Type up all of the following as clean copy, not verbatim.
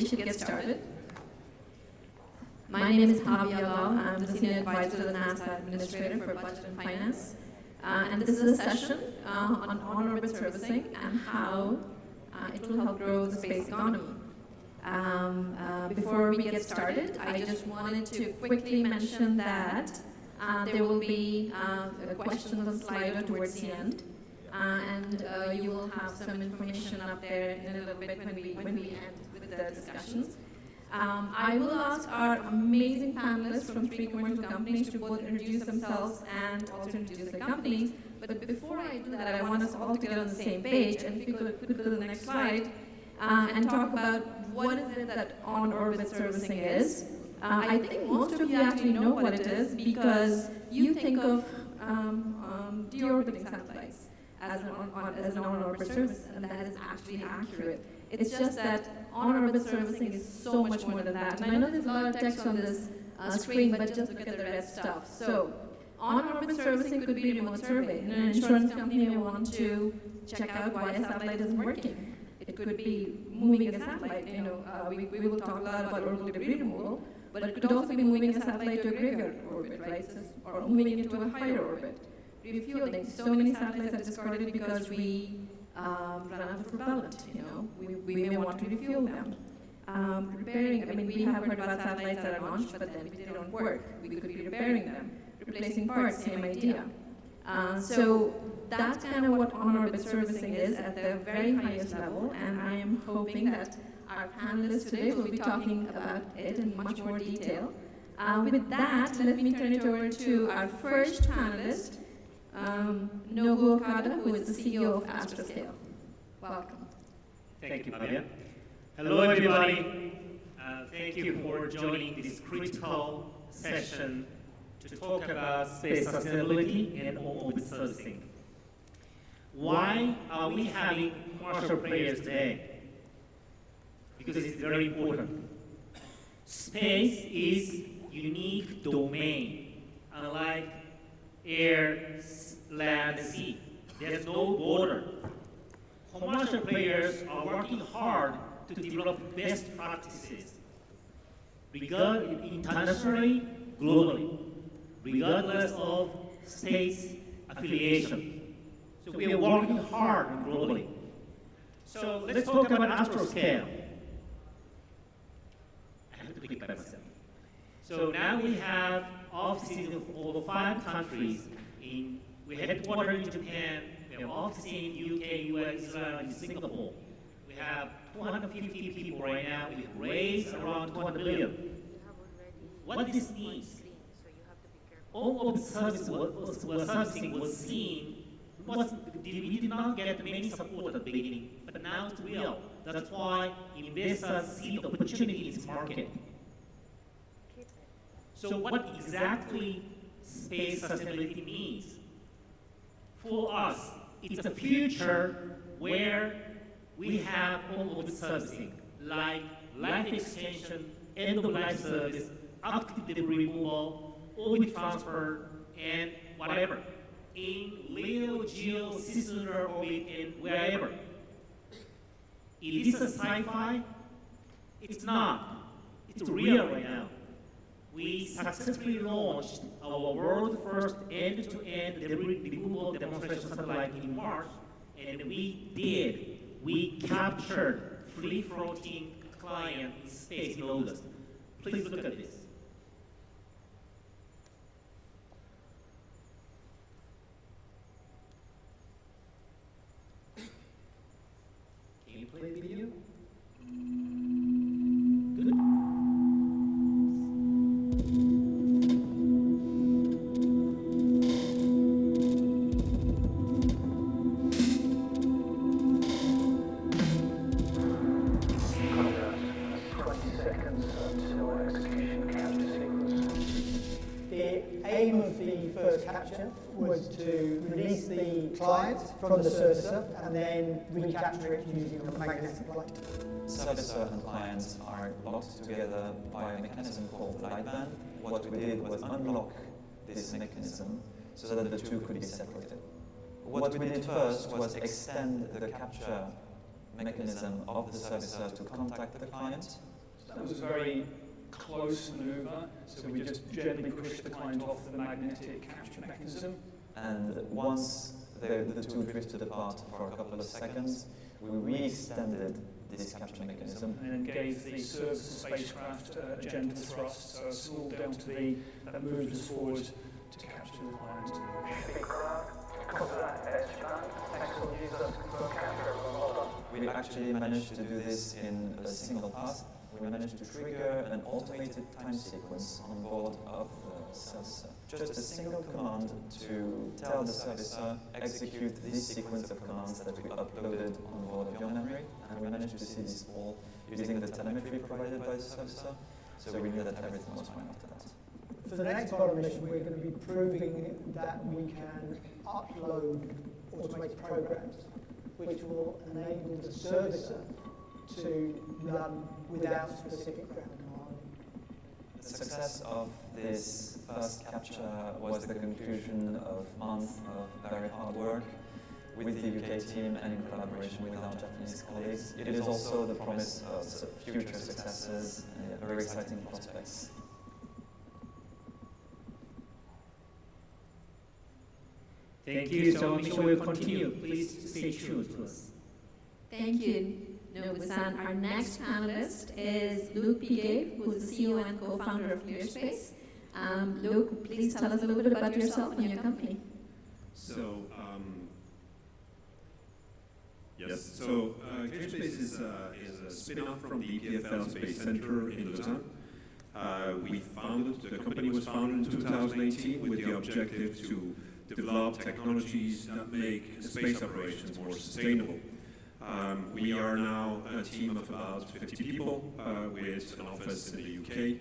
should get started. My name is Bhavya Lal. I'm the Senior Advisor to the NASA Administrator for Budget and Finance. And this is a session on on-orbit servicing and how it will help grow the space economy. Before we get started, I just wanted to quickly mention that there will be a question on the Slido towards the end. And you will have some information up there in a little bit when we end with the discussions. I will ask our amazing panelists from 3 commercial companies to both introduce themselves and also introduce their companies. But before I do that, I want us all to get on the same page, and if we could go to the next slide, and talk about what is it that on-orbit servicing is. I think most of you actually know what it is because you think of deorbiting satellites as an on-orbit service, and that is actually accurate. It's just that on-orbit servicing is so much more than that. And I know there's a lot of text on this screen, but just look at the red stuff. So, on-orbit servicing could be remote survey. An insurance company may want to check out why a satellite isn't working. It could be moving a satellite. We will talk a lot about orbital debris removal, but it could also be moving a satellite to a graveyard orbit, right? Or moving it to a higher orbit. Refueling. So many satellites are discarded because we run out of propellant. We may want to refuel them. Repairing. We have heard about satellites that are launched, but then they don't work. We could be repairing them, replacing parts. Same idea. So that's kind of what on-orbit servicing is at the very highest level, and I am hoping that our panelists today will be talking about it in much more detail. With that, let me turn it over to our first panelist, Nobu Okada, who is the CEO of Astroscale. Welcome. Thank you, Bhavya. Hello, everybody. Thank you for joining this critical session to talk about space sustainability and on-orbit servicing. Why are we having commercial players today? Because it's very important. Space is unique domain, unlike air, land, and sea. There's no border. Commercial players are working hard to develop best practices, internationally, globally, regardless of states' affiliation. So we are working hard globally. So let's talk about Astroscale. I have to click by myself. So now we have offices in over 5 countries. We're headquartered in Japan, we have offices in UK, US, Israel, and Singapore. We have 250 people right now. We've raised around 200 million. What this means, all of the servicing was seen, we did not get many support at the beginning, but now it's real. That's why investors see the opportunity in this market. So what exactly space sustainability means? For us, it's a future where we have on-orbit servicing, like life extension, end-of-life service, active debris removal, orbit transfer, and whatever, in LEO, GEO, cislunar orbit, and wherever. Is this a sci-fi? It's not. It's real right now. We successfully launched our world-first end-to-end debris removal demonstration satellite in March, and we captured free-floating client in space in August. Please look at this. Can you play the video? Good. Capture was to release the client from the servicer and then recapture it using a magnetic light. Servicer and clients are locked together by a mechanism called lightband. What we did was unlock this mechanism so that the two could be separated. What we did first was extend the capture mechanism of the servicer to contact the client, That was a very close manoeuvre, so we just gently pushed the client off the magnetic capture mechanism. And once the two drifted apart for a couple of seconds, we re-extended this capture mechanism. And then gave the service spacecraft a gentle thrust, so a small delta V that moved us forward to capture the client. We actually managed to do this in a single pass. We managed to trigger an automated time sequence on board of the servicer. Just a single command to tell the servicer, execute this sequence of commands that we uploaded on board of your memory, and we managed to see this all using the telemetry provided by the servicer, so we knew that everything was fine after that. For the next part of the mission, we're going to be proving that we can upload automated programs, which will enable the servicer to run without specific ground command. The success of this first capture was the conclusion of months of very hard work with the UK team and in collaboration with our Japanese colleagues. It is also the promise of future successes and very exciting prospects. Thank you. So mission will continue. Please stay tuned to us. Thank you, Nobu-san. Our next panelist is Luke Piquet, who's the CEO and co-founder of ClearSpace. Luke, please tell us a little bit about yourself and your company. ClearSpace is a spin-off from the EPFL Space Center in Lausanne. The company was founded in 2018 with the objective to develop technologies that make space operations more sustainable. We are now a team of about 50 people with an office in the UK,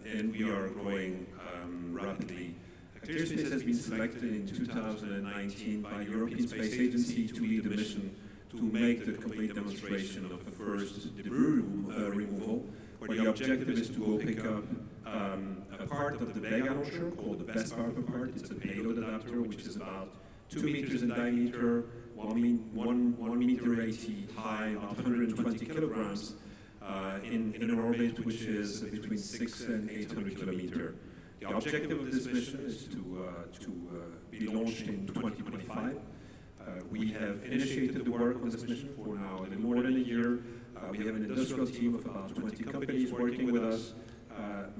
and we are growing rapidly. ClearSpace has been selected in 2019 by the European Space Agency to lead the mission to make the complete demonstration of the first debris removal, where the objective is to go pick up a part of the Vega launcher called the best power part. It's a payload adapter, which is about 2 meters in diameter, 1 meter 80 high, about 120 kilograms, in an orbit which is between 600 and 800 kilometers. The objective of this mission is to be launched in 2025. We have initiated the work on this mission for now a little more than a year. We have an industrial team of about 20 companies working with us,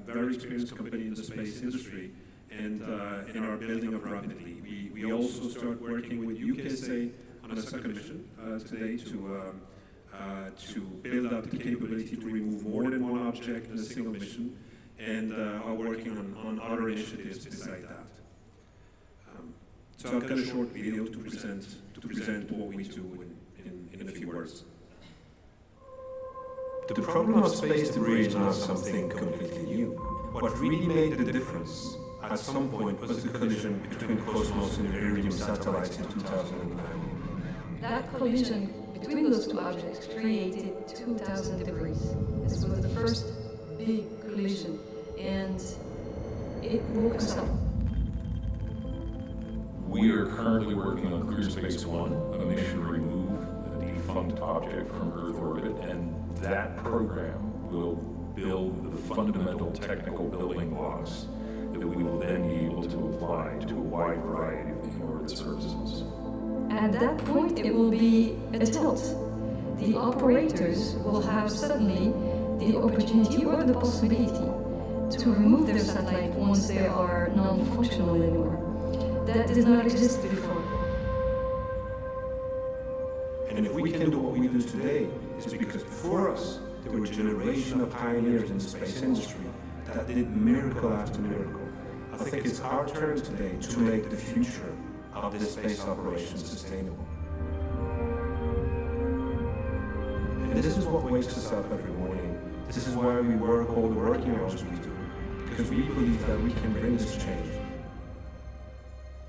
very experienced company in the space industry, and are building up rapidly. We also start working with UKSA on a second mission today to build up the capability to remove more than one object in a single mission, and are working on other initiatives beside that. So I've got a short video to present what we do in a few words. The problem of space debris is not something completely new. What really made the difference at some point was the collision between Cosmos and Iridium satellites in 2009. That collision between those two objects created 2,000 debris. This was the first big collision, and it woke us up. We are currently working on ClearSpace 1, a mission to remove a defunct object from Earth orbit, and that program will build the fundamental technical building blocks that we will then be able to apply to a wide variety of in-orbit services. At that point, it will be a tilt. The operators will have suddenly the opportunity or the possibility to remove their satellite once they are non-functional anymore. That did not exist before. And if we can do what we do today, it's because before us, there were a generation of pioneers in the space industry that did miracle after miracle. I think it's our turn today to make the future of this space operation sustainable. And this is what wakes us up every morning. This is why we work all the working hours we do, because we believe that we can bring this change.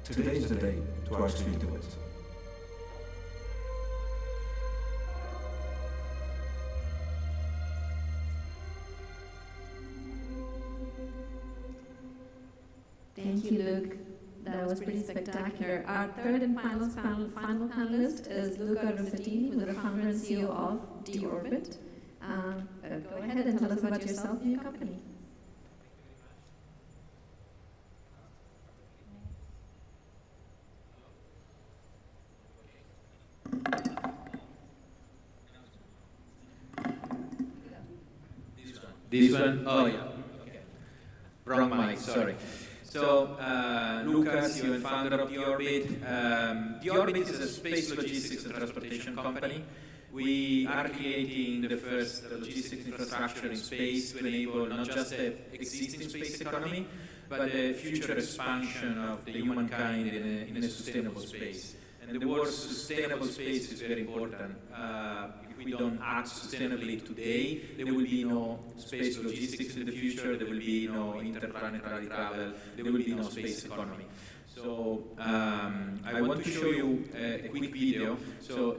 Today's the day to actually do it. Thank you, Luke. That was pretty spectacular. Our third and final panelist is Luca Rossettini, who is the founder and CEO of D-Orbit. Go ahead. ahead and tell us about yourself and your company. This one? Oh, yeah. Okay. Wrong mic, sorry. So, Lucas, you are founder of The Orbit. The Orbit is a space logistics and transportation company. We are creating the first logistics infrastructure in space to enable not just the existing space economy, but the future expansion of the humankind in a sustainable space. And the word sustainable space is very important. If we don't act sustainably today, there will be no space logistics in the future, there will be no interplanetary travel, there will be no space economy. So I want to show you a quick video. So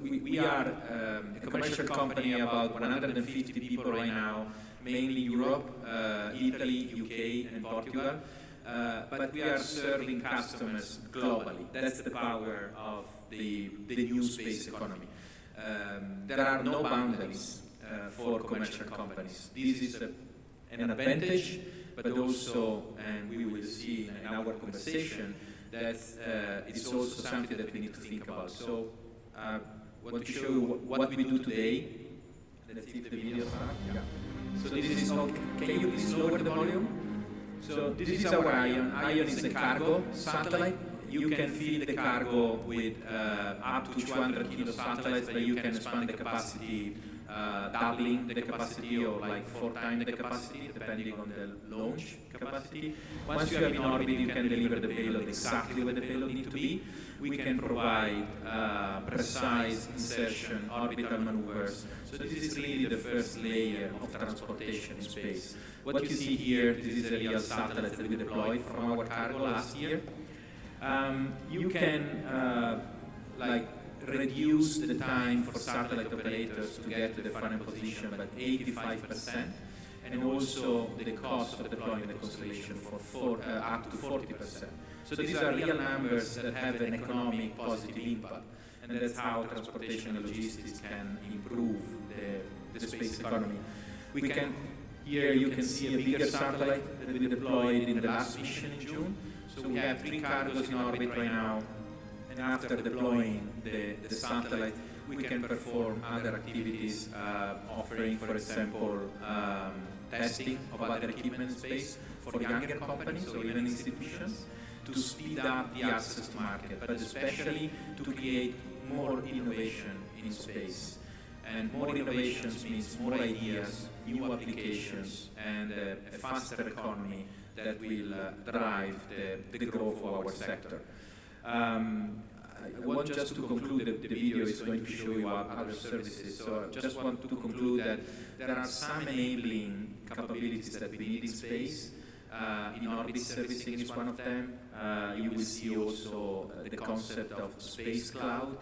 we are a commercial company, about 150 people right now, mainly Europe, Italy, UK, and Portugal. But we are serving customers globally. That's the power of the new space economy. There are no boundaries for commercial companies. This is an advantage, but also, and we will see in our conversation, that it's also something that we need to think about. So I want to show you what we do today. Let's see if the video starts. Yeah. So this is, can you please lower the volume? So this is our Ion. Ion is a cargo satellite. You can feed the cargo with up to 200 kilo satellites, but you can expand the capacity, doubling the capacity, or like 4 times the capacity, depending on the launch capacity. Once you have in orbit, you can deliver the payload exactly where the payload needs to be. We can provide precise insertion, orbital maneuvers. So this is really the first layer of transportation in space. What you see here, this is a real satellite that we deployed from our cargo last year. You can reduce the time for satellite operators to get to the final position by 85%, and also the cost of deploying the constellation for up to 40%. So these are real numbers that have an economic positive impact, and that's how transportation and logistics can improve the space economy. Here you can see a bigger satellite that we deployed in the last mission in June. So we have 3 cargos in orbit right now, and after deploying the satellite, we can perform other activities, offering, for example, testing of other equipment in space for younger companies or even institutions, to speed up the access to market, but especially to create more innovation in space. And more innovations means more ideas, new applications, and a faster economy that will drive the growth of our sector. I want just to conclude that the video is going to show you other services. So I just want to conclude that there are some enabling capabilities that we need in space. In orbit servicing is one of them. You will see also the concept of space cloud.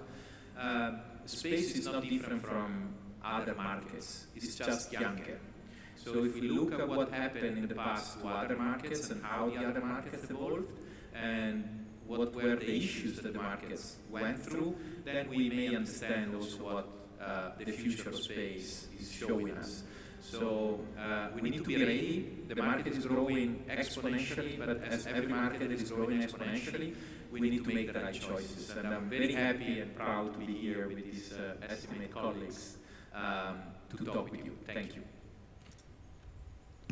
Space is not different from other markets. It's just younger. So if we look at what happened in the past to other markets and how the other markets evolved, and what were the issues that the markets went through, then we may understand also what the future of space is showing us. So we need to be ready. The market is growing exponentially, but as every market is growing exponentially, we need to make the right choices. And I'm very happy and proud to be here with these estimate colleagues to talk with you. Thank you.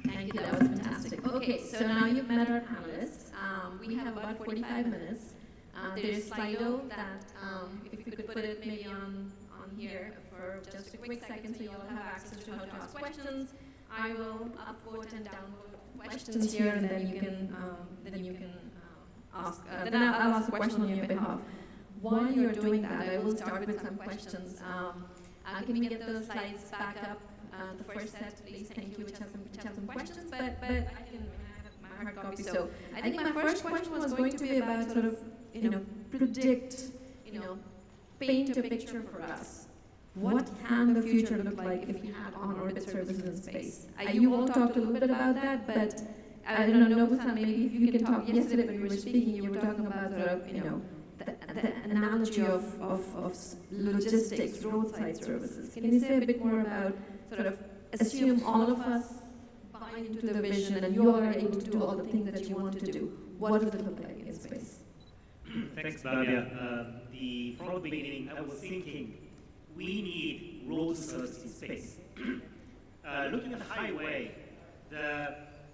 Thank you, that was fantastic. Okay, so now you've met our panelists. We have about 45 minutes. There's Slido that, if you could put it maybe on here for just a quick second so you all have access to how to ask questions. I will upvote and download questions here, and then you can ask. Then I'll ask a question on your behalf. While you're doing that, I will start with some questions. Can we get those slides back up? The first set, please. Thank you. Which has some questions, but I can have my hard copy. So I think my first question was going to be about sort of predict, paint a picture for us. What can the future look like if we had on-orbit services in space? You all talked a little bit about that, but I don't know, Nobu-san, maybe if you can talk. Yesterday when we were speaking, you were talking about sort of, the analogy of logistics, roadside services. Can you say a bit more about sort of assume all of us buy into the vision and you are able to do all the things that you want to do, what does it look like in space? Thanks, Flavia. From the beginning, I was thinking we need road service in space. Looking at the highway,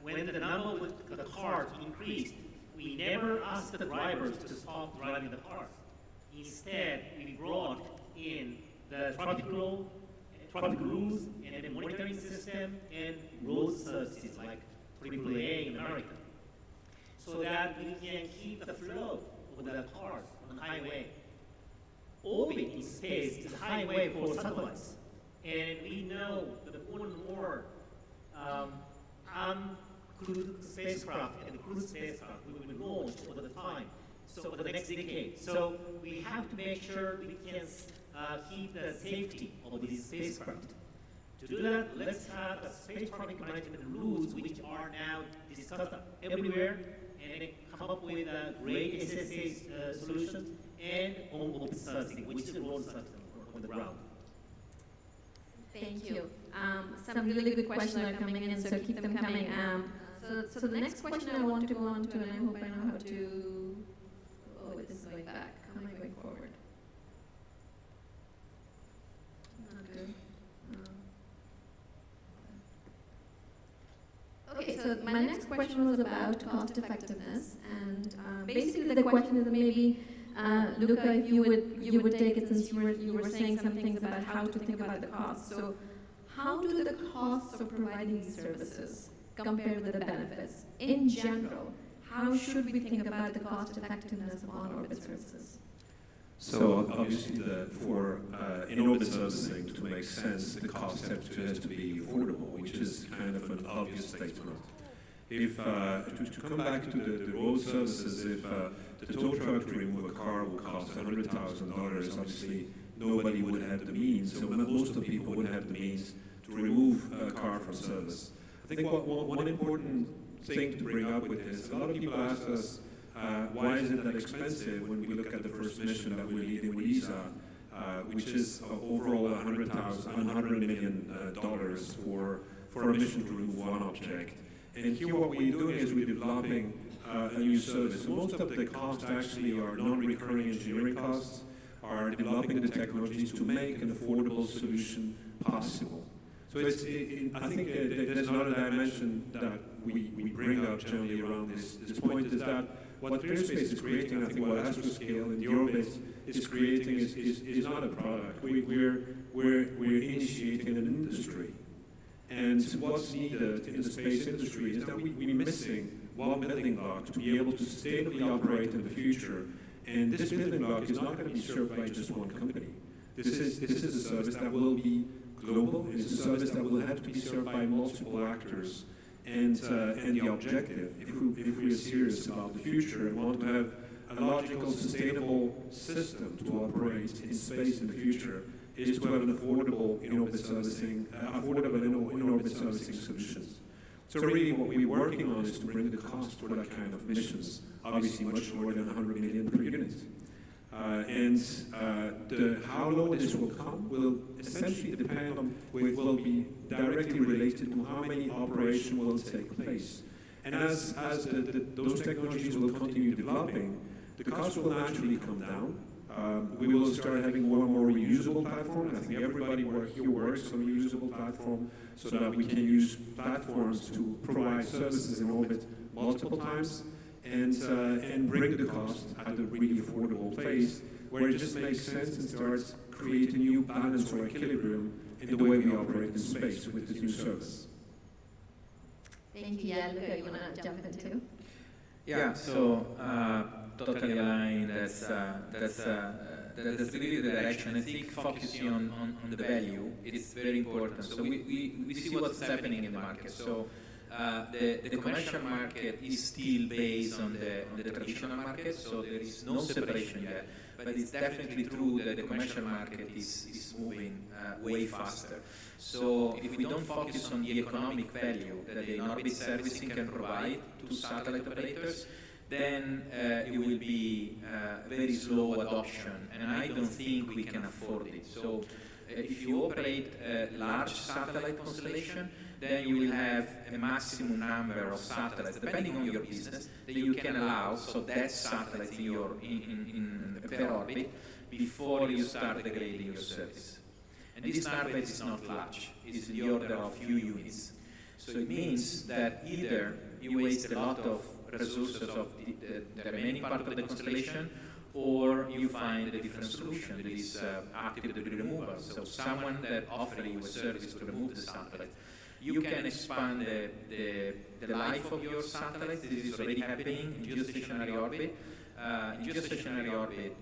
when the number of the cars increased, we never asked the drivers to stop driving the cars. Instead, we brought in the traffic rules and the monitoring system and road services like AAA in America, so that we can keep the flow of the cars on the highway. Orbit in space is a highway for satellites, and we know that more and more uncrewed spacecraft and crewed spacecraft will be launched over the time, so over the next decade. So we have to make sure we can keep the safety of these spacecraft. To do that, let's have a space traffic management rules which are now discussed everywhere and come up with a great SSA solutions and on-orbit servicing, which is the road servicing on the ground. Thank you. Some really good questions are coming in, so keep them coming. So the next question I want to go on to, and I hope I know how to, oh, this is going back. How am I going forward? Not good. Okay, so my next question was about cost effectiveness, and basically the question is maybe, Luca, if you would take it, since you were saying some things about how to think about the costs. So how do the costs of providing these services compare with the benefits? In general, how should we think about the cost effectiveness of on-orbit services? So obviously, for in-orbit servicing to make sense, the cost has to be affordable, which is kind of an obvious statement. If to come back to the road services, if the tow truck to remove a car would cost $100,000, obviously nobody would have the means. So most of the people wouldn't have the means to remove a car from service. I think one important thing to bring up with this, a lot of people ask us, why is it that expensive when we look at the first mission that we lead in with ESA, which is overall $100 million for a mission to remove one object. And here what we're doing is we're developing a new service. So most of the costs actually are non-recurring engineering costs, are developing the technologies to make an affordable solution possible. So I think there's another dimension that we bring up generally around this point, is that what ClearSpace is creating, I think what Astroscale and the orbit is creating is not a product. We're initiating an industry. And what's needed in the space industry is that we're missing one building block to be able to sustainably operate in the future. And this building block is not going to be served by just one company. This is a service that will be global. It's a service that will have to be served by multiple actors. And the objective, if we are serious about the future and want to have a logical, sustainable system to operate in space in the future, is to have an affordable in-orbit servicing, solutions. So really what we're working on is to bring the cost for that kind of missions, obviously much lower than 100 million per unit. How low this will come will essentially depend on, will be directly related to how many operations will take place. And as those technologies will continue developing, the cost will naturally come down. We will start having more and more reusable platforms. I think everybody here works on a reusable platform so that we can use platforms to provide services in orbit multiple times and bring the cost at a really affordable place where it just makes sense and starts creating new balance or equilibrium in the way we operate in space with this new service. Thank you. Yeah, Luca, you want to jump in too? Yeah, so totally aligned. That's really the direction. I think focusing on the value, it's very important. So we see what's happening in the market. So the commercial market is still based on the traditional market, so there is no separation yet. But it's definitely true that the commercial market is moving way faster. So if we don't focus on the economic value that the in-orbit servicing can provide to satellite operators, then it will be very slow adoption, and I don't think we can afford it. So if you operate a large satellite constellation, then you will have a maximum number of satellites, depending on your business, that you can allow, so that satellite in per orbit, before you start degrading your service. And this number is not large, it's the order of few units. So it means that either you waste a lot of resources of the remaining part of the constellation, or you find a different solution that is active debris removal. So someone that offers you a service to remove the satellite, you can expand the life of your satellite. This is already happening in geostationary orbit. In geostationary orbit,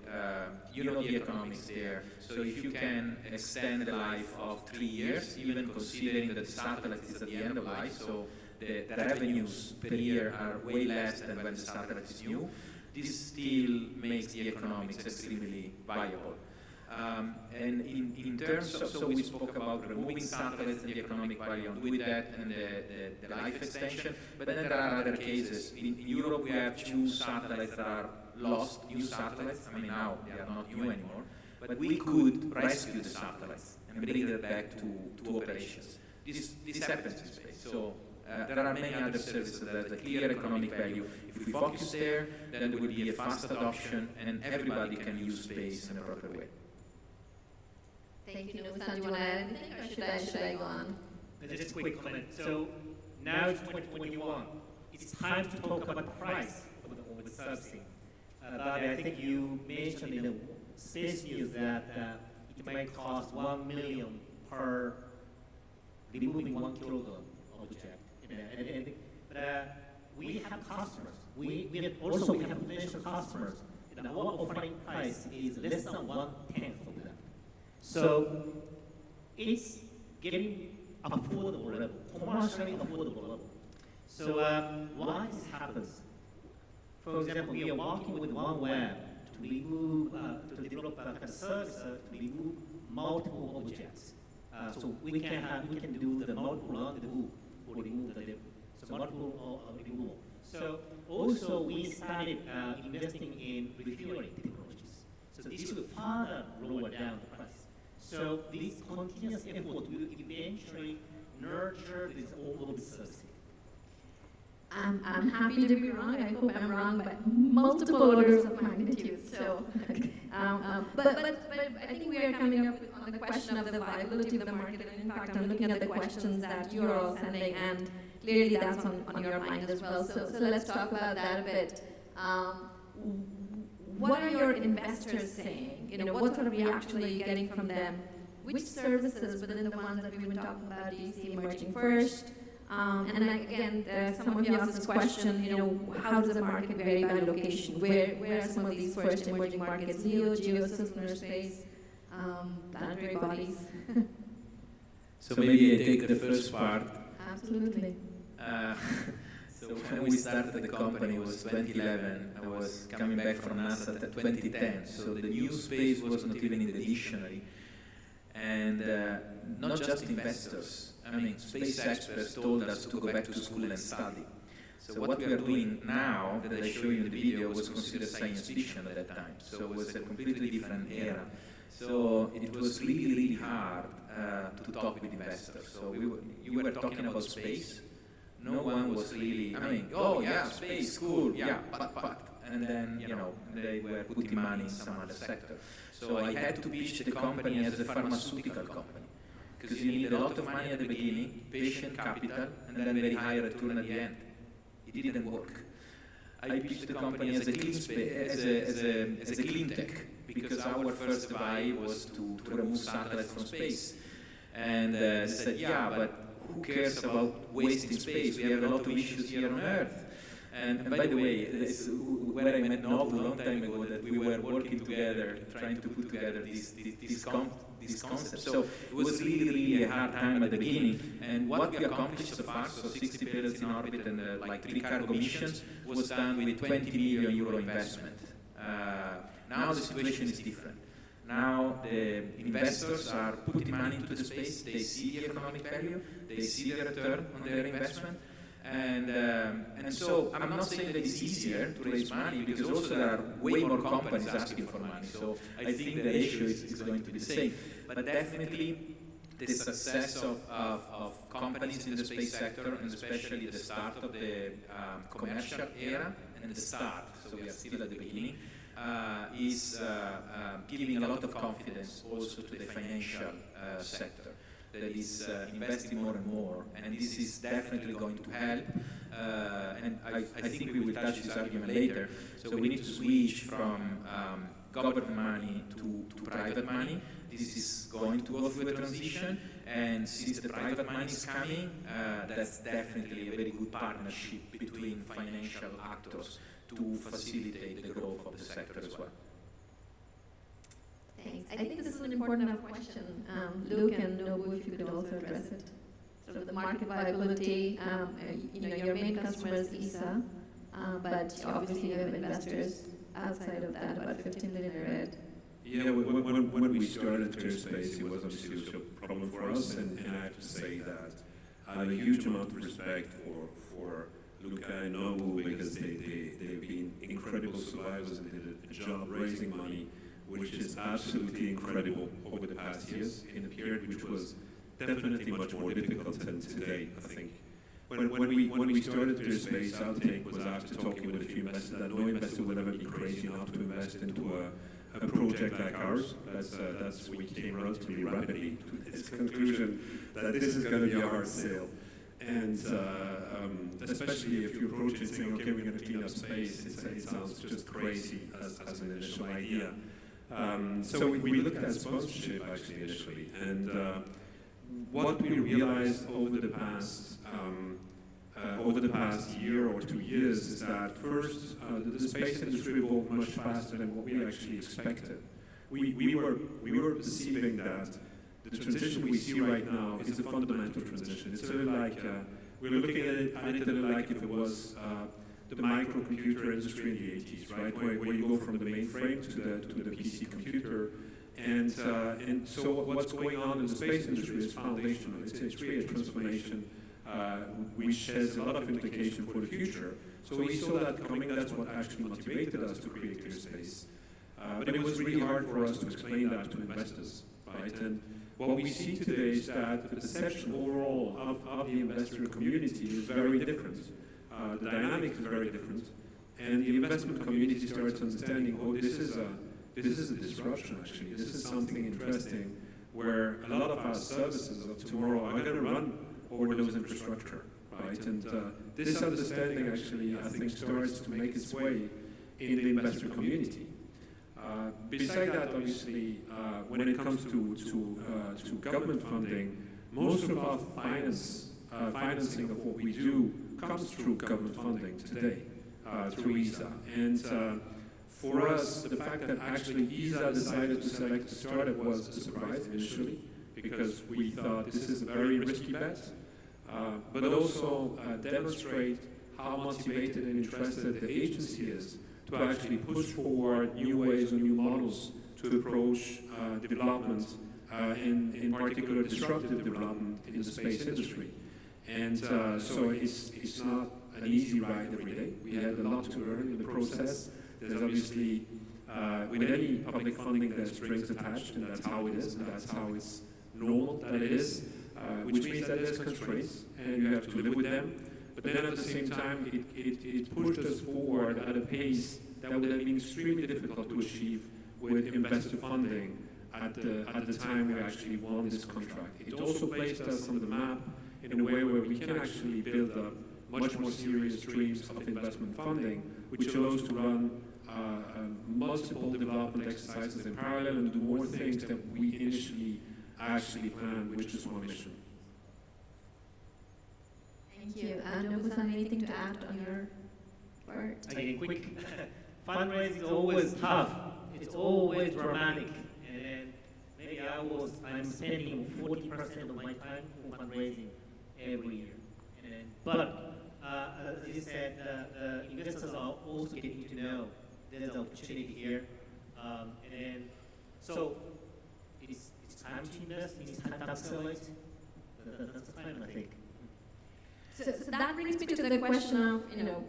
you know the economics there. So if you can extend the life of 3 years, even considering that the satellite is at the end of life, so the revenues per year are way less than when the satellite is new, this still makes the economics extremely viable. And in terms of, so we spoke about removing satellites and the economic value with that and the life extension, but then there are other cases. In Europe, we have 2 satellites that are lost, new satellites. I mean, now they are not new anymore, but we could rescue the satellites and bring them back to operations. This happens in space. So there are many other services that have a clear economic value. If we focus there, then there will be a fast adoption and everybody can use space in a proper way. Thank you. Nusan, do you want to add anything, or should I go on? Just a quick comment. So now it's 2021. It's time to talk about price of the servicing. Bobby, I think you mentioned in the space news that it might cost $1 million per removing 1 kiloton object. But we have customers. We have potential customers. And our offering price is less than 1/10 of that. So it's getting affordable level, commercially affordable level. So why this happens? For example, we are working with OneWeb to remove, to develop a service to remove multiple objects. So we can do the multiple rendezvous or remove so multiple removal. So also we started investing in refueling technologies. So this will further lower down the price. So this continuous effort will eventually nurture this onboard servicing. I'm happy to be wrong. I hope I'm wrong by multiple orders of magnitude. So, but I think we are coming up on the question of the viability of the market. And in fact, I'm looking at the questions that you're all sending, and clearly that's on your mind as well. So let's talk about that a bit. What are your investors saying? You know, what sort of reaction are you getting from them? Which services within the ones that we've been talking about do you see emerging first? And then again, some of you asked this question, you know, how does the market vary by location? Where are some of these first emerging markets? LEO, geosynchronous space, planetary bodies? So maybe I take the first part. Absolutely. So when we started the company, it was 2011. I was coming back from NASA at 2010. So the new space was not even in the dictionary. And not just investors. I mean, space experts told us to go back to school and study. So what we are doing now, that I show you in the video, was considered science fiction at that time. So it was a completely different era. So it was really, really hard to talk with investors. So you were talking about space. No one was really, I mean, oh yeah, space, cool, yeah, but. And then, you know, they were putting money in some other sector. So I had to pitch the company as a pharmaceutical company. Because you need a lot of money at the beginning, patient capital, and then very high return at the end. It didn't work. I pitched the company as a clean as a clean tech, because our first buy was to remove satellites from space. And they said, yeah, but who cares about wasting space? We have a lot of issues here on Earth. And by the way, this, where I met Nobu a long time ago, that we were working together, trying to put together this concept. So it was really, really a hard time at the beginning. And what we accomplished so far, so 60 payloads in orbit and like 3 cargo missions, was done with 20 million euro investment. Now the situation is different. Now the investors are putting money into the space. They see the economic value. They see the return on their investment. And so I'm not saying that it's easier to raise money, because also there are way more companies asking for money. So I think the ratio is going to be the same. But definitely the success of companies in the space sector, and especially the start of the commercial era and the start, so we are still at the beginning, is giving a lot of confidence also to the financial sector that is investing more and more, and this is definitely going to help. And I think we will touch this argument later. So we need to switch from government money to private money. This is going to go through a transition, and since the private money is coming, that's definitely a very good partnership between financial actors to facilitate the growth of the sector as well. Thanks. I think this is an important enough question. Luke and Nobu, if you could also address it. Sort of the market viability, your main customer is ESA, but obviously you have investors outside of that, about 15 million red. Yeah, when we started Geospace, it was obviously a problem for us, and I have to say that I have a huge amount of respect for Luca and Nobu, because they've been incredible survivors and did a job raising money, which is absolutely incredible over the past years, in a period which was definitely much more difficult than today, I think. When we started Geospace, our take was, after talking with a few investors, that no investor would ever be crazy enough to invest into a project like ours. We came relatively rapidly to this conclusion that this is going to be a hard sale. And especially if you approach it saying, okay, we're going to clean up space, it sounds just crazy as an initial idea. So we looked at sponsorship actually initially, and what we realized over the past year or 2 years is that first, the space industry evolved much faster than what we actually expected. We were perceiving that the transition we see right now is a fundamental transition. It's sort of like, we're looking at it a little like if it was the microcomputer industry in the 80s, right? Where you go from the mainframe to the PC computer. And so what's going on in the space industry is foundational. It's really a transformation which has a lot of implication for the future. So we saw that coming. That's what actually motivated us to create Geospace. But it was really hard for us to explain that to investors, right? And what we see today is that the perception overall of the investor community is very different. The dynamic is very different, and the investment community starts understanding, oh, this is a disruption actually. This is something interesting where a lot of our services of tomorrow are going to run over those infrastructure, right? And this understanding actually, I think, starts to make its way in the investor community. Beside that, obviously, when it comes to government funding, most of our financing of what we do comes through government funding today, through ESA. And for us, the fact that actually ESA decided to select a startup was a surprise initially, because we thought this is a very risky bet, but also demonstrate how motivated and interested the agency is to actually push forward new ways and new models to approach development, in particular disruptive development in the space industry. And so it's not an easy ride every day. We had a lot to learn in the process. There's obviously, with any public funding, there's strings attached, and that's how it is, and that's how it's normal that it is, which means that there's constraints, and you have to live with them. But then at the same time, it pushed us forward at a pace that would have been extremely difficult to achieve with investor funding at the time we actually won this contract. It also placed us on the map in a way where we can actually build up much more serious streams of investment funding, which allows to run multiple development exercises in parallel and do more things that we initially actually planned with just one mission. Thank you. Nobu-san, anything to add on your part? Again, quick. Fundraising is always tough. It's always dramatic. And maybe I'm spending 40% of my time for fundraising every year. But as you said, the investors are also getting to know there's an opportunity here. So it's time to invest, it's time to accelerate. That's the time, I think. So that brings me to the question of,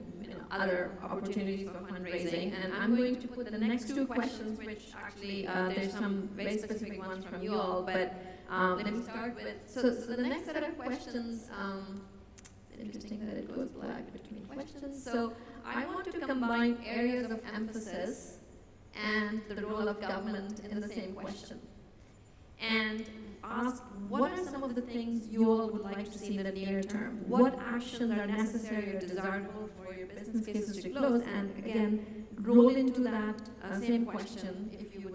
other opportunities for fundraising, and I'm going to put the next two questions, which actually there's some very specific ones from you all, but let me start with, so the next set of questions, it's interesting that it goes black between questions, so I want to combine areas of emphasis and the role of government in the same question, and ask what are some of the things you all would like to see in the near term? What actions are necessary or desirable for your business cases to close? And again, roll into that same question, if you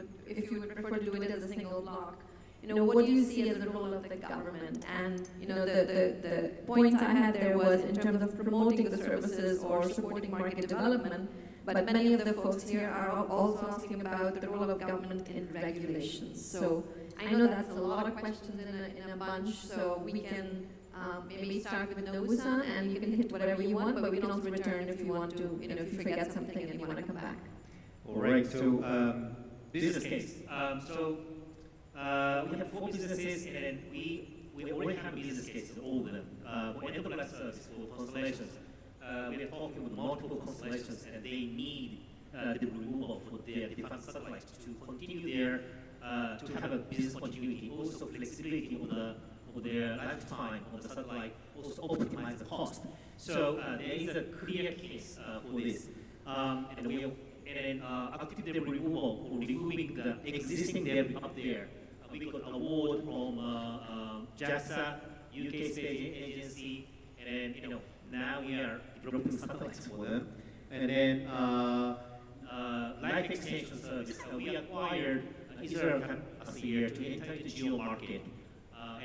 would prefer to do it as a single block. What do you see as the role of the government? And the point I had there was in terms of promoting the services or supporting market development. But many of the folks here are also asking about the role of government in regulations. So I know that's a lot of questions in a bunch, so we can maybe start with Nobu-san, and you can hit whatever you want, but we can also return if you want to, if you forget something and you want to come back. All right, so business case. We have 4 businesses, and we already have business cases, all of them. For enterprise service, for constellations, we are talking with multiple constellations, and they need the removal for their defense satellites to continue their, to have a business continuity, also flexibility of their lifetime of the satellite, also optimize the cost. So there is a clear case for this. And we are active debris removal, or removing the existing debris up there. We got an award from JAXA, UK Space Agency, and now we are developing satellites for them. And then life extension service. We acquired Israel last year to enter the geo market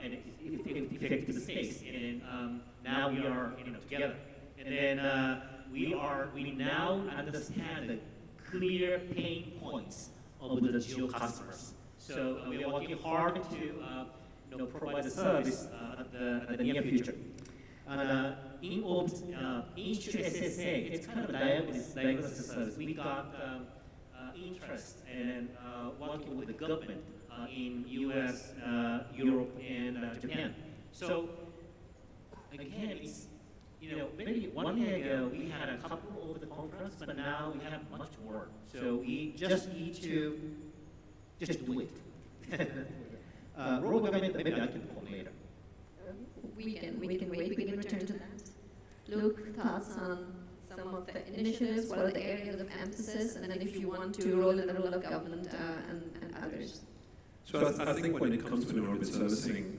and effective space. And now we are together. And then we now understand the clear pain points of the geo customers. So we are working hard to provide the service at the near future. And in each SSA, it's kind of diagnosis service. We got interest in working with the government in US, Europe, and Japan. So again, it's maybe 1 year ago we had a couple of the conference, but now we have much more. So we just need to just do it. Role of government, maybe I can talk later. We can wait, we can return to that. Luke, thoughts on some of the initiatives, what are the areas of emphasis, and then if you want to roll in the role of government and others. So I think when it comes to in-orbit servicing,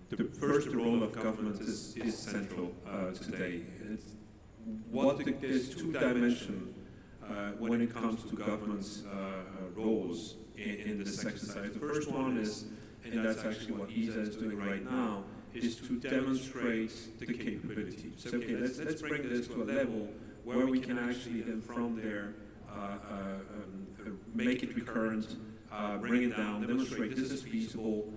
the role of government is central today. There's 2 dimensions when it comes to government's roles in this exercise. The first one is, and that's actually what ESA is doing right now, is to demonstrate the capability. So okay, let's bring this to a level where we can actually then from there make it recurrent, bring it down, demonstrate this is feasible.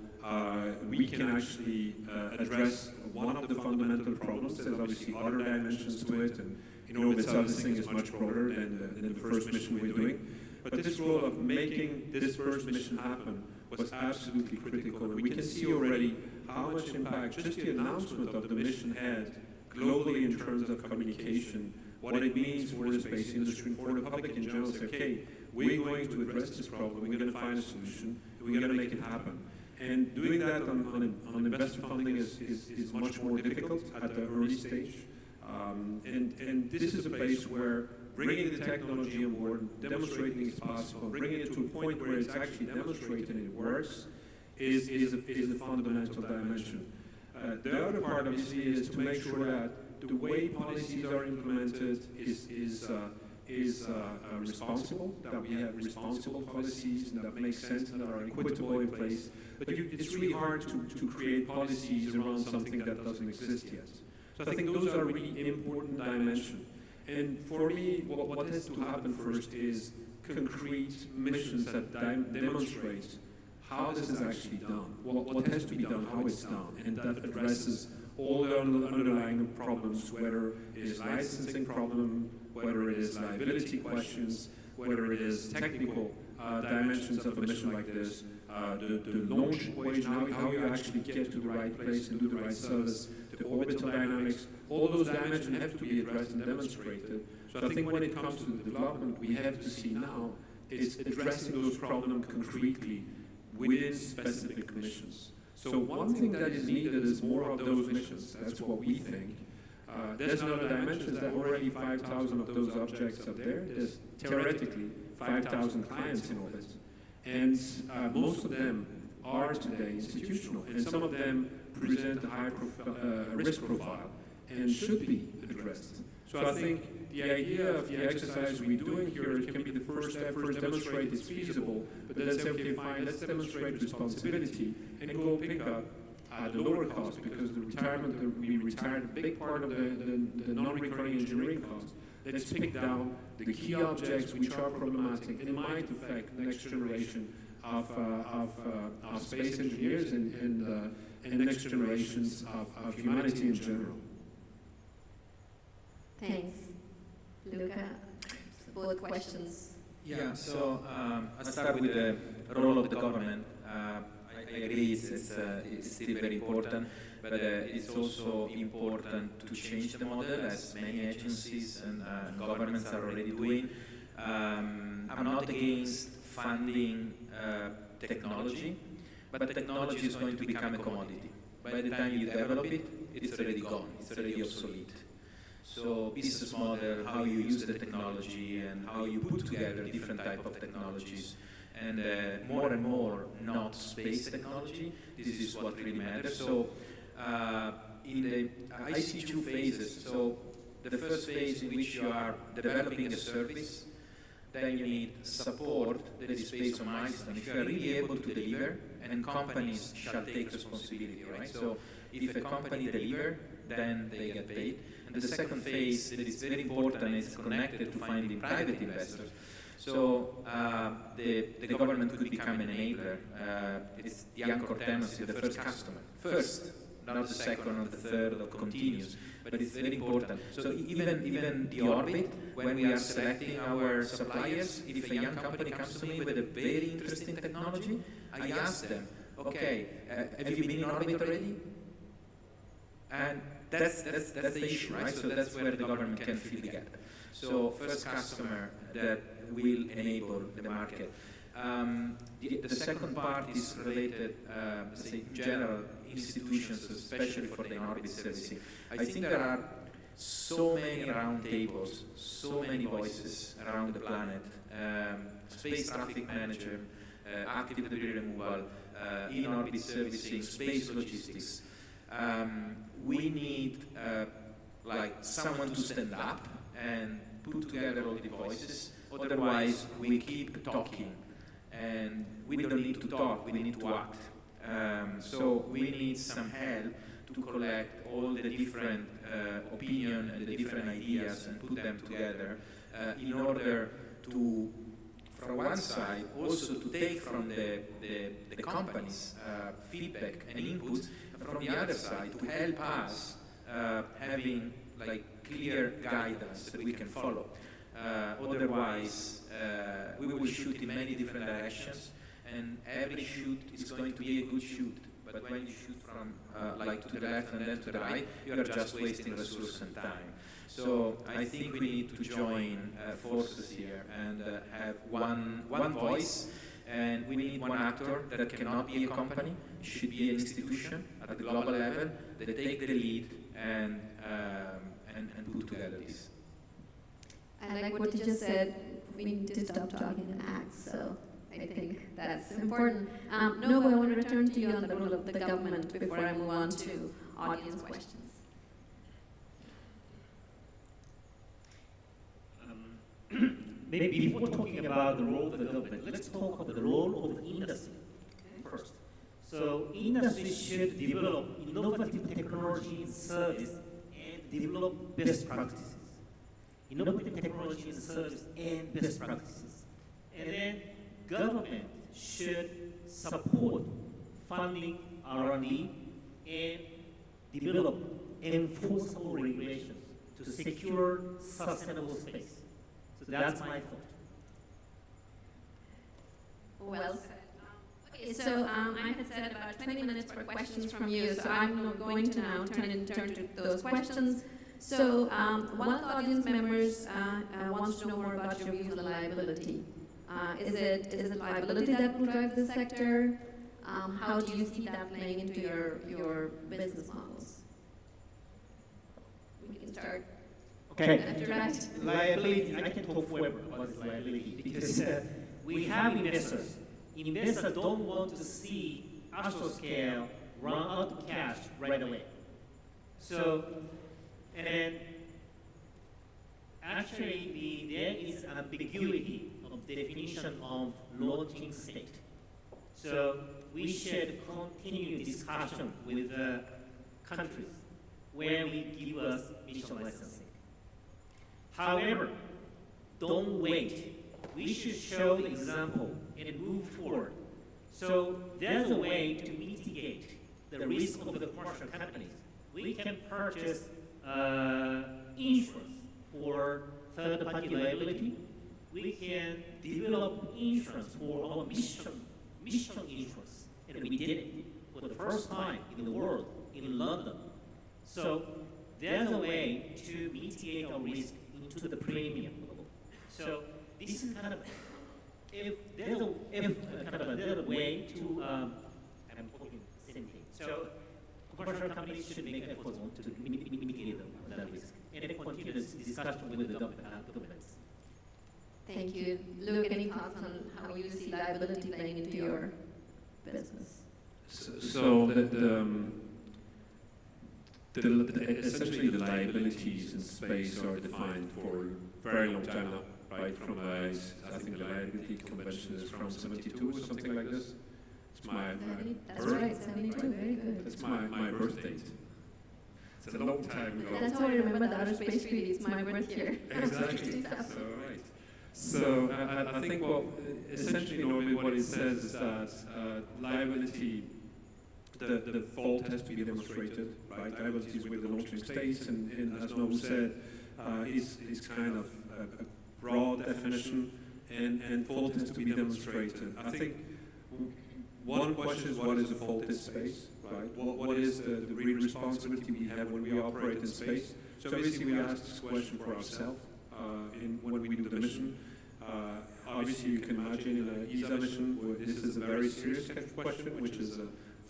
We can actually address one of the fundamental problems. There's obviously other dimensions to it, and in-orbit servicing is much broader than the first mission we're doing. But this role of making this first mission happen was absolutely critical. And we can see already how much impact just the announcement of the mission had globally in terms of communication, what it means for the space industry, for the public in general. Say, okay, we're going to address this problem, we're going to find a solution, and we're going to make it happen. And doing that on investor funding is much more difficult at the early stage. And this is a place where bringing the technology on board, demonstrating it's possible, bringing it to a point where it's actually demonstrated and it works, is a fundamental dimension. The other part, obviously, is to make sure that the way policies are implemented is responsible, that we have responsible policies and that make sense and that are equitable in place. But it's really hard to create policies around something that doesn't exist yet. So I think those are really important dimensions. And for me, what has to happen first is concrete missions that demonstrate how this is actually done, what has to be done, how it's done, and that addresses all the underlying problems, whether it is licensing problem, whether it is liability questions, whether it is technical dimensions of a mission like this, the launch equation, how you actually get to the right place and do the right service, the the orbital dynamics, all those dimensions have to be addressed and demonstrated. So I think when it comes to the development, we have to see now is addressing those problems concretely within specific missions. So one thing that is needed is more of those missions. That's what we think. There's another dimension that already 5,000 of those objects are there. There's theoretically 5,000 clients in orbit. And most of them are today institutional. And some of them present a high risk profile and should be addressed. So I think the idea of the exercise we're doing here can be the first step, first demonstrate it's feasible, but then say, okay, fine, let's demonstrate responsibility and go pick up at the lower cost, because the retirement, we retired a big part of the non-recurring engineering costs. Let's pick down the key objects which are problematic and might affect the next generation of space engineers and next generations of humanity in general. Thanks. Luca, both questions. Yeah, so I'll start with the role of the government. I agree it's still very important, but it's also important to change the model, as many agencies and governments are already doing. I'm not against funding technology, but technology is going to become a commodity. By the time you develop it, it's already gone, it's already obsolete. So business model, how you use the technology and how you put together different type of technologies, and more and more not space technology. This is what really matters. So in the I see two phases. So the first phase in which you are developing a service, then you need support that is based on milestone. If you are really able to deliver, and companies shall take responsibility, right? So if a company delivers, then they get paid. And the second phase that is very important is connected to finding private investors. So the government could become an enabler. It's the anchor tenancy, the first customer. First, not the second or the third or continuous, but it's very important. So even the orbit, when we are selecting our suppliers, if a young company comes to me with a very interesting technology, I ask them, okay, have you been in orbit already? And that's the issue, right? So that's where the government can fill the gap. So first customer that will enable the market. The second part is related, let's say, in general, institutions, especially for the in-orbit servicing. I think there are so many round tables, so many voices around the planet, space traffic manager, active debris removal, in-orbit servicing, space logistics. We need like someone to stand up and put together all the voices. Otherwise, we keep talking, and we don't need to talk, we need to act. So we need some help to collect all the different opinions and the different ideas and put them together in order to, from one side, also to take from the companies feedback and inputs, and from the other side, to help us having like clear guidance that we can follow. Otherwise, we will shoot in many different directions, and every shoot is going to be a good shoot. But when you shoot from like to the left and then to the right, you are just wasting resources and time. So I think we need to join forces here and have one voice, and we need one actor that cannot be a company. It should be an institution at the global level that take the lead and put together this. I like what you just said. We need to stop talking and act. So I think that's important. Noah, I want to return to you on the role of the government before I move on to audience questions. Maybe before talking about the role of the government, let's talk about the role of the industry first. So industry should develop innovative technology and service and develop best practices. Innovative technology and service and best practices. And then government should support funding R&D and develop enforceable regulations to secure sustainable space. So that's my thought. Well said. Okay, Okay, so I had said about 20 minutes for questions from you, so I'm going to now turn to those questions. So one of the audience members wants to know more about your views on liability. Is it liability that will drive the sector? How do you see that playing into your business models? We can start. Okay. Left to right. Liability, I can talk forever about this liability because we have investors. Investors don't want to see Astro Scale run out of cash right away. So, and then actually there is an ambiguity of definition of launching state. So we should continue discussion with countries where we give us mission licensing. However, don't wait. We should show the example and move forward. So there's a way to mitigate the risk of the commercial companies. We can purchase insurance for third-party liability. We can develop insurance for our mission insurance. And we did it for the first time in the world, in London. So there's a way to mitigate our risk into the premium. So this is kind of, there's a way to, I'm talking the same thing. So commercial companies should make efforts to mitigate that risk. And then continue this discussion with the governments. Thank you. Luke, any thoughts on how you see liability playing into your business? So essentially the liabilities in space are defined for a very long time now, right? From I think the liability convention is from 72 or something like this. It's my That's birth. right, 72, very good. It's my birth date. It's a long time ago. That's how I remember the Outer Space Treaty. It's my birth year. Exactly. So right. So I think essentially normally what it says is that liability, the fault has to be demonstrated, right? Liability is with the launching states, and as Nobu said, is kind of a broad definition, and fault has to be demonstrated. I think one question is what is a faulted space, right? What is the real responsibility we have when we operate in space? So basically we ask this question for ourselves when we do the mission. Obviously you can imagine in an ESA mission, this is a very serious question, which is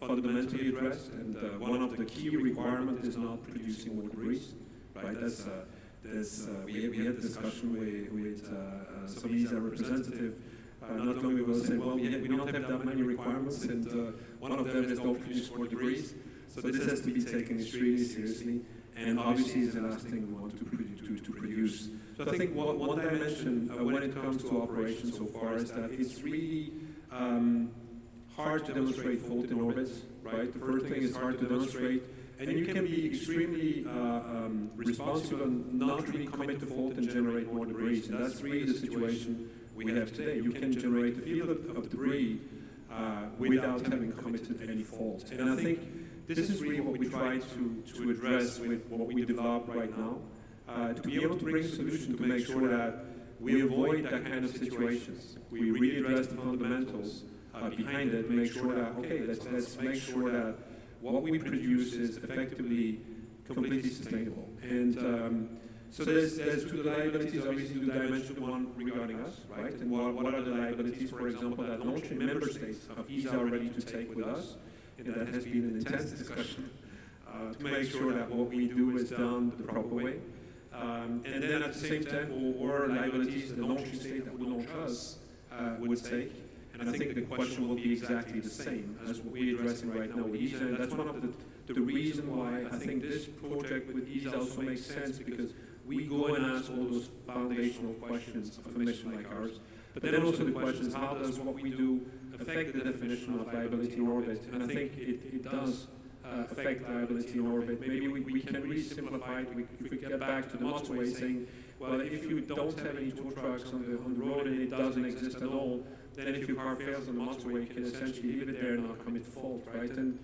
fundamentally addressed, and one of the key requirements is not producing more debris, right? We had a discussion with some ESA representative. Not long ago saying, well, we don't have that many requirements, and one of them is don't produce more debris. So this has to be taken extremely seriously, and obviously is the last thing we want to produce. So I think one dimension when it comes to operations so far is that it's really hard to demonstrate fault in orbits, right? The first thing is hard to demonstrate, and you can be extremely responsible and not really commit to fault and generate more debris. And that's really the situation we have today. You can generate a field of debris without having committed any fault. And I think this is really what we try to address with what we develop right now, to be able to bring a solution to make sure that we avoid that kind of situations. We really address the fundamentals behind it, make sure that, okay, let's make sure that what we produce is effectively completely sustainable. And so there's two liabilities, obviously two dimensions, one regarding us, right? And what are the liabilities, for example, that launching member states of ESA are ready to take with us? And that has been an intense discussion to make sure that what we do is done the proper way. And then at the same time, or liabilities that the launching state that will launch us would take. And I think the question will be exactly the same as what we're addressing right now with ESA. And that's one of the reason why I think this project with ESA also makes sense, because we go and ask all those foundational questions of a mission like ours. But then also the question is, how does what we do affect the definition of liability in orbit? And I think it does affect liability in orbit. Maybe we can really simplify it. If we get back to the motorway saying, well, if you don't have any tow trucks on the road and it doesn't exist at all, then if your car fails on the motorway, you can essentially leave it there and not commit fault, right? And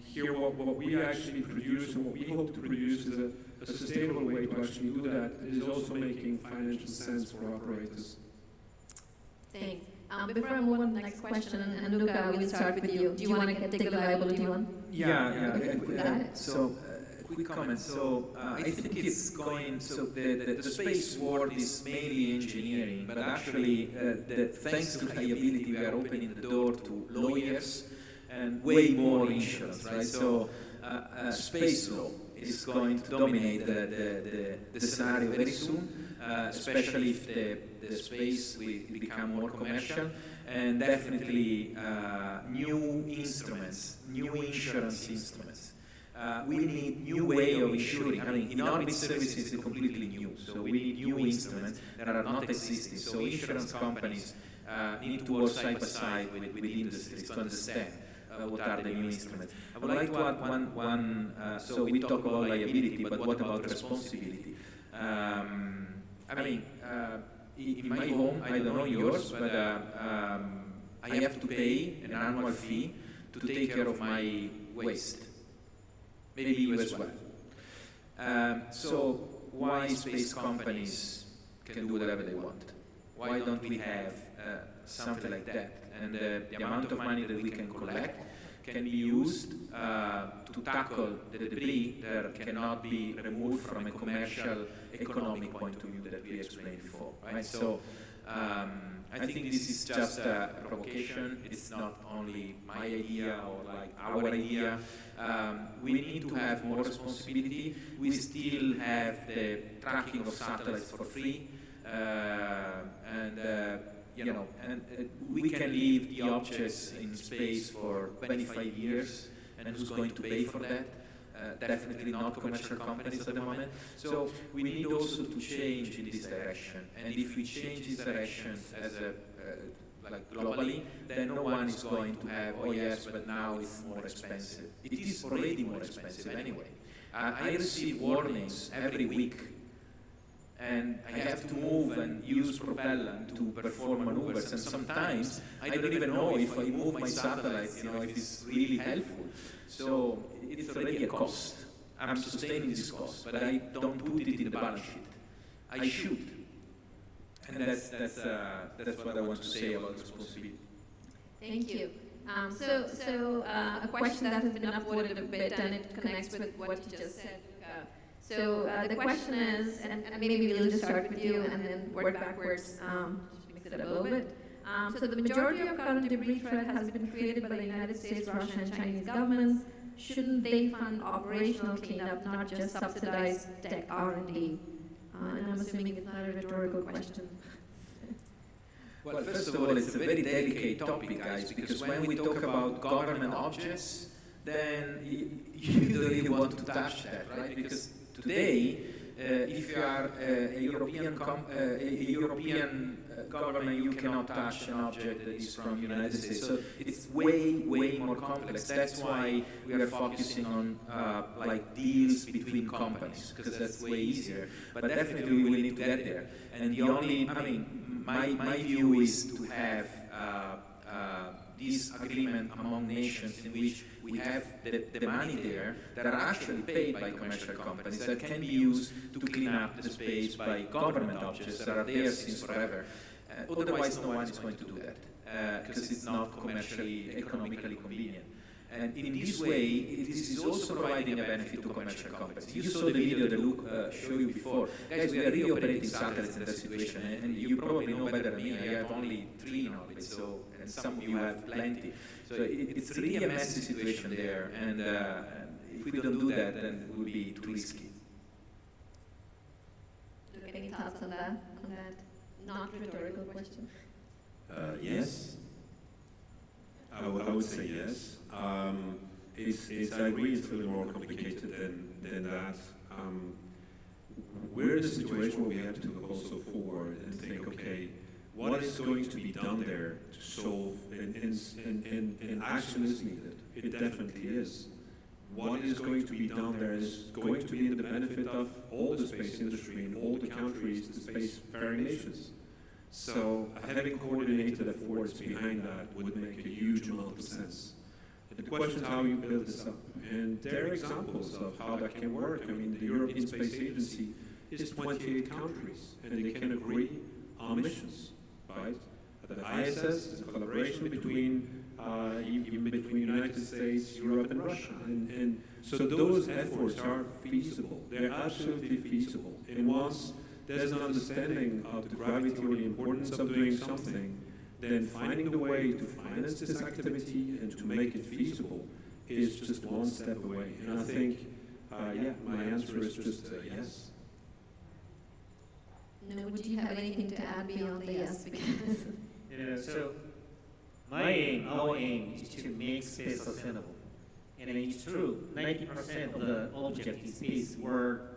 here what we actually produce and what we hope to produce is a sustainable way to actually do that. It is also making financial sense for operators. Thanks. Before I move on to the next question, and Luca, we'll start with you. Do you want to take the liability one? Quick comment. So I think it's going. So the space world is mainly engineering, but actually, thanks to liability, we are opening the door to lawyers and way more insurance, right? So space law is going to dominate the scenario very soon, especially if the space will become more commercial, and definitely new instruments, new insurance instruments. We need new way of insuring. I mean, in orbit services, it's completely new. So we need new instruments that are not existing. So insurance companies need to work side by side with industries to understand what are the new instruments. I would like to add one so we talk about liability, but what about responsibility? I mean, in my home, I don't know yours, but I have to pay an annual fee to take care of my waste. Maybe you as well. So why space companies can do whatever they want? Why don't we have something like that? And the amount of money that we can collect can be used to tackle the debris that cannot be removed from a commercial, economic point of view that we explained before, right? So I think this is just a provocation. It's not only my idea or like our idea. We need to have more responsibility. We still have the tracking of satellites for free, and we can leave the objects in space for 25 years, and who's going to pay for that? Definitely not commercial companies at the moment. So we need also to change in this direction. And if we change this direction as like globally, then no one is going to have, oh yes, but now it's more expensive. It is already more expensive anyway. I receive warnings every week, and I have to move and use propellant to perform maneuvers, and sometimes I don't even know if I move my satellites, if it's really helpful. So it's already a cost. I'm sustaining this cost, but I don't put it in the balance sheet. I should. And that's what I want to say about responsibility. Thank you. So a question that has been upvoted a bit, and it connects with what you just said, Luca. So the question is, and maybe we'll just start with you and then work backwards, just mix it up a little bit. So the majority of current debris threat has been created by the United States, Russia, and Chinese governments. Shouldn't they fund operational cleanup, not just subsidize tech R&D? And I'm assuming it's not a rhetorical question. Well, first of all, it's a very delicate topic, guys, because when we talk about government objects, then you don't really want to touch that, right? Because today, if you are a European government, you cannot touch an object that is from the United States. So it's way, way more complex. That's why we are focusing on like deals between companies, because that's way easier. But definitely we will need to get there. And the only, my view is to have this agreement among nations in which we have the money there that are actually paid by commercial companies that can be used to clean up the space by government objects that are there since forever. Otherwise, no one is going to do that because it's not commercially, economically convenient. And in this way, this is also providing a benefit to commercial companies. You saw the video that Luke showed you before. Guys, we are really operating satellites in that situation, and you probably know better than me. I have only 3 in orbit, so, and some of you have plenty. So it's really a messy situation there, and if we don't do that, then it will be too risky. Any thoughts on that not rhetorical question? Yes. I would say yes. I agree it's a little more complicated than that. We're in a situation where we have to look also forward and think, okay, what is going to be done there to solve, and action is needed. It definitely is. What is going to be done there is going to be in the benefit of all the space industry in all the countries, the spacefaring nations. So having coordinated efforts behind that would make a huge amount of sense. And the question is how you build this up. And there are examples of how that can work. I mean, the European Space Agency is 28 countries, and they can agree on missions, right? The ISS is a collaboration between even between United States, Europe, and Russia, and so those efforts are feasible. They're absolutely feasible. And once there's an understanding of the gravity or the importance of doing something, then finding the way to finance this activity and to make it feasible is just one step away. And I think, yeah, my answer is just yes. No, would you have anything to add beyond the yes? Because Yeah, so my aim, our aim, is to make space sustainable. And it's true, 90% of the objects in space were,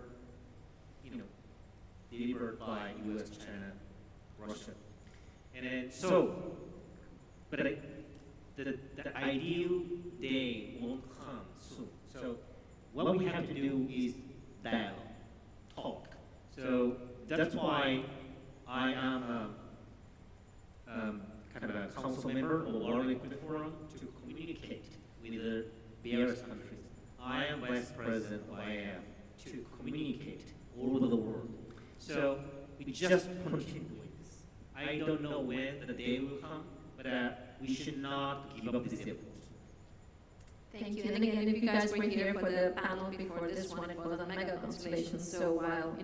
delivered by US, China, Russia. And then, but the ideal day won't come soon. So what we have to do is dialogue, talk. So that's why I am kind of a council member of the World Economic Forum to communicate with the various countries. I am vice president of IAF to communicate all over the world. So we just continue doing this. I don't know when the day will come, but we should not give up this effort. thank you. And again, if you guys were here for the panel before this one, it was on mega constellations. So while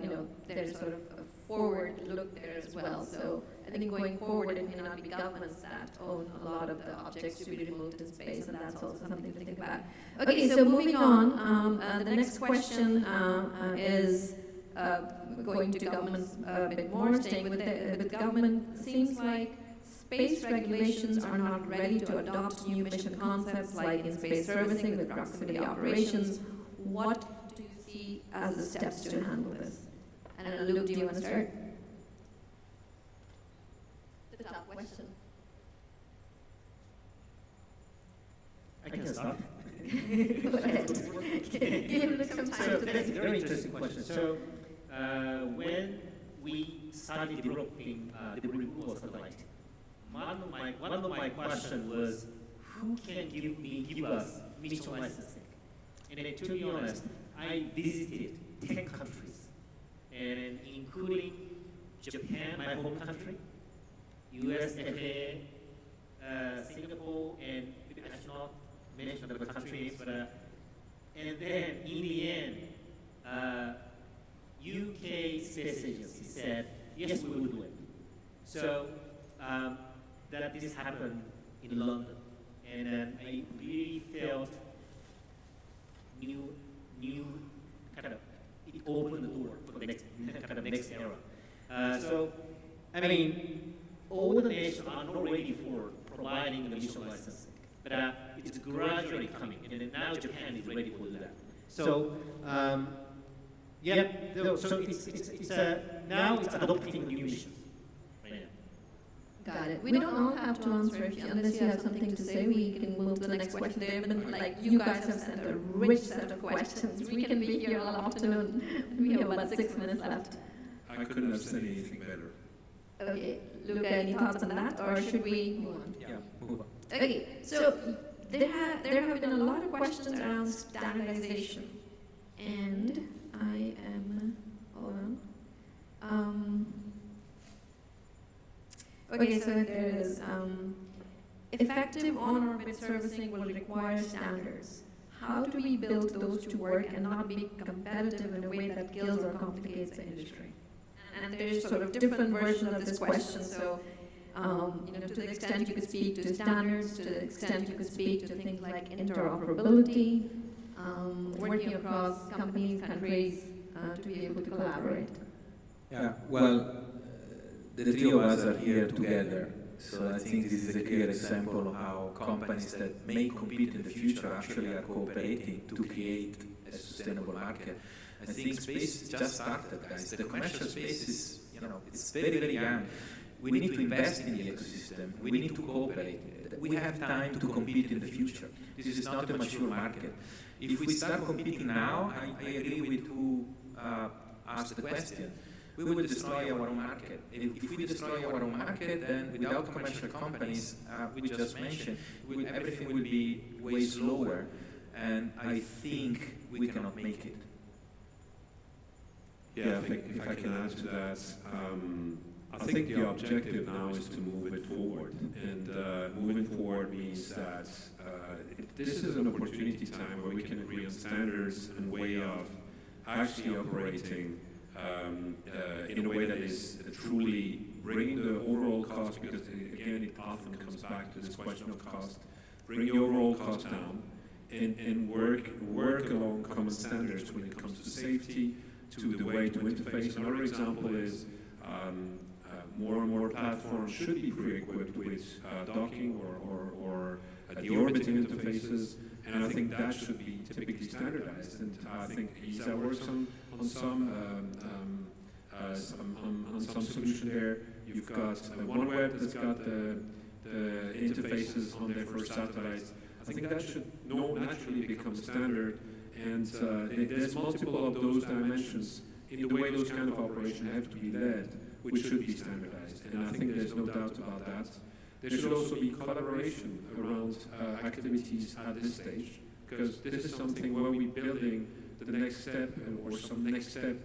there's sort of a forward look there as well. So I think going forward, it may not be governments that own a lot of the objects to be removed in space, and that's also something to think about. Okay, so moving on, the next question is going to government a bit more, staying with government. Seems like space regulations are not ready to adopt new mission concepts like in space servicing with proximity operations. What do you see as the steps to handle this? And Luke, do you want to start? The top question. I can start. Go ahead. Give Luke some time So to that's a think. very interesting question. So when we started developing the removal satellite, one of my questions was, who can give us mission licensing? And then, to be honest, I visited 10 countries, and including Japan, my home country, US, FAA, Singapore, and I should not mention the country names, but and then in the end, UK Space Agency said, yes, we will do it. So that this happened in London, and then I really felt new kind of, it opened the door for the next era. So I mean, all the nations are not ready for providing the mission licensing, but it's gradually coming, and then now Japan is ready for that. So so it's now it's adopting new missions. Got it. We don't all have to answer unless you have something to say. We can move to the next question. There have been, you guys have sent a rich set of questions. We can be here all afternoon. We have about 6 minutes left. I couldn't have said anything better. Okay, Luca, any thoughts on that, or should we move on? Yeah, move on. Okay, so there have been a lot of questions around standardization, and I am, hold on. Okay, so there is effective on-orbit servicing will require standards. How do we build those to work and not be competitive in a way that kills or complicates the industry? And there's sort of different versions of this question. So, to the extent you could speak to standards, to the extent you could speak to things like interoperability, working across companies, countries, to be able to collaborate. Yeah, well, the three of us are here together, so I think this is a clear example of how companies that may compete in the future actually are cooperating to create a sustainable market. I think space just started, guys. The commercial space is, it's very, very young. We need to invest in the ecosystem. We need to cooperate. We have time to compete in the future. This is not a mature market. If we start competing now, I agree with who asked the question. We will destroy our own market. If we destroy our own market, then without commercial companies, we just mentioned, everything will be way slower, and I think we cannot make it. Yeah, if I can add to that, I think the objective now is to move it forward, and moving forward means that this is an opportunity time where we can agree on standards and way of actually operating in a way that is truly bringing the overall cost, because again it often comes back to this question of cost, bring the overall cost down and work along common standards when it comes to safety, to the way to interface. Another example is more and more platforms should be pre-equipped with docking or deorbiting interfaces, and I think that should be typically standardized. And I think ESA works on some solution there. You've got OneWeb that's got the interfaces on there for satellites. I think that should naturally become standard, and there's multiple of those dimensions in the way those kind of operations have to be led, which should be standardized, and I think there's no doubt about that. There should also be collaboration around activities at this stage, because this is something where we're building the next step or some next step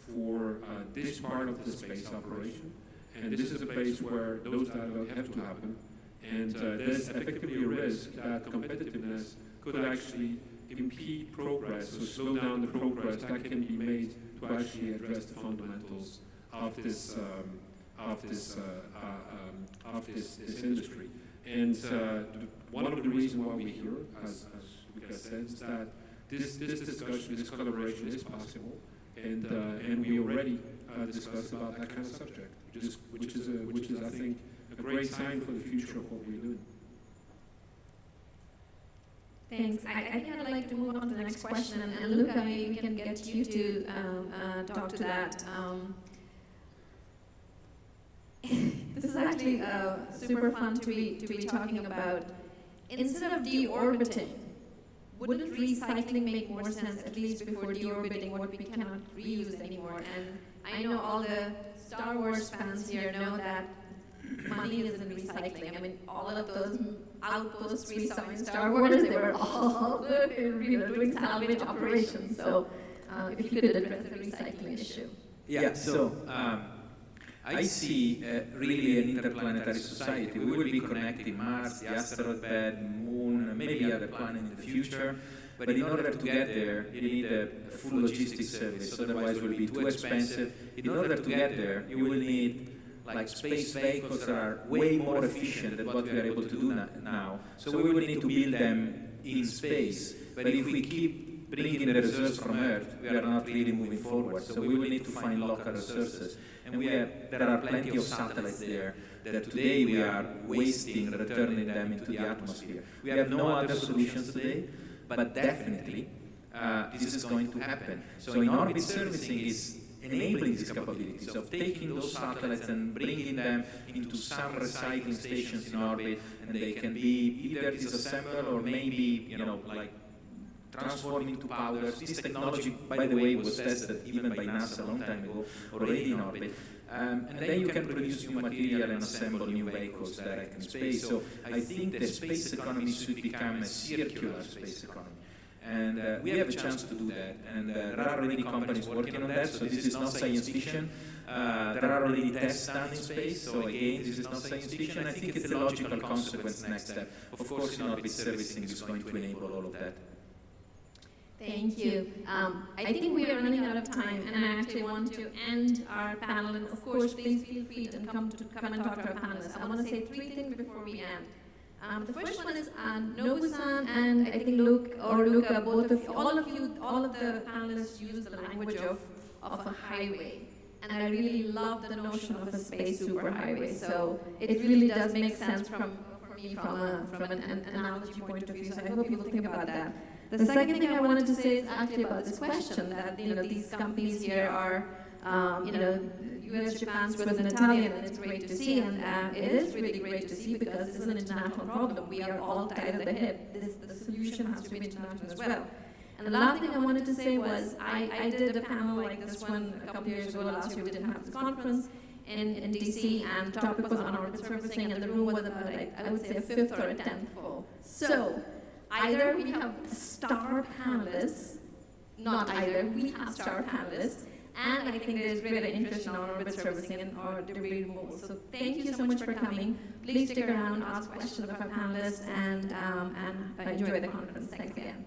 for this part of the space operation, and this is a place where those dialogues have to happen, and there's effectively a risk that competitiveness could actually impede progress or slow down the progress that can be made to actually address the fundamentals of this industry. And one of the reasons why we're here, as Luca said, is that this discussion, this collaboration is possible, and we already discussed about that kind of subject, which is I think a great sign for the future of what we're doing. Thanks. I think I'd like to move on to the next question, and Luca, maybe we can get you to talk to that. This is actually super fun to be talking about. Instead of deorbiting, wouldn't recycling make more sense, at least before deorbiting what we cannot reuse anymore? And I know all the Star Wars fans here know that money is in recycling. I mean, all of those outposts we saw in Star Wars, they were all doing salvage operations. So if you could address the recycling issue. Yeah, so I see really an interplanetary society. We will be connecting Mars, the asteroid bed, Moon, and maybe other planets in the future. But in order to get there, you need a full logistics service, otherwise it will be too expensive. In order to get there, you will need like space vehicles that are way more efficient than what we are able to do now. So we will need to build them in space. But if we keep bringing the resources from Earth, we are not really moving forward. So we will need to find local resources. And there are plenty of satellites there that today we are wasting, returning them into the atmosphere. We have no other solutions today, but definitely this is going to happen. So in orbit servicing is enabling these capabilities of taking those satellites and bringing them into some recycling stations in orbit, and they can be either disassembled or maybe, like transformed into powders. This technology, by the way, was tested even by NASA a long time ago, already in orbit. And then you can produce new material and assemble new vehicles direct in space. So I think the space economy should become a circular space economy. And we have a chance to do that. And there are already companies working on that, so this is not science fiction. There are already tests done in space, so again, this is not science fiction. I think it's a logical consequence next step. Of course, in orbit servicing is going to enable all of that. Thank you. I think we are running out of time, and I actually want to end our panel. And of course, please feel free to come and talk to our panelists. I want to say 3 things before we end. The first one is Nobu-san and I think Luca, both of you, all of the panelists use the language of a highway. And I really love the notion of a space superhighway. So it really does make sense for me from an analogy point of view. So I hope you will think about that. The second thing I wanted to say is actually about this question that these companies here are US, Japan, Swiss, and Italian, and it's great to see, and it is really great to see because this is an international problem. We are all tied at the hip. The solution has to be international as well. And the last thing I wanted to say was I did a panel like this one a couple years ago. Last year we didn't have this conference in DC, and the topic was on orbit servicing, and the room was about, I would say, a fifth or a tenth full. So either we have star panelists, not either, we have star panelists, And I think there's greater interest in on-orbit servicing and or debris removal. So thank you so much for coming. Please stick around, ask questions of our panelists, and enjoy the conference. Thanks again.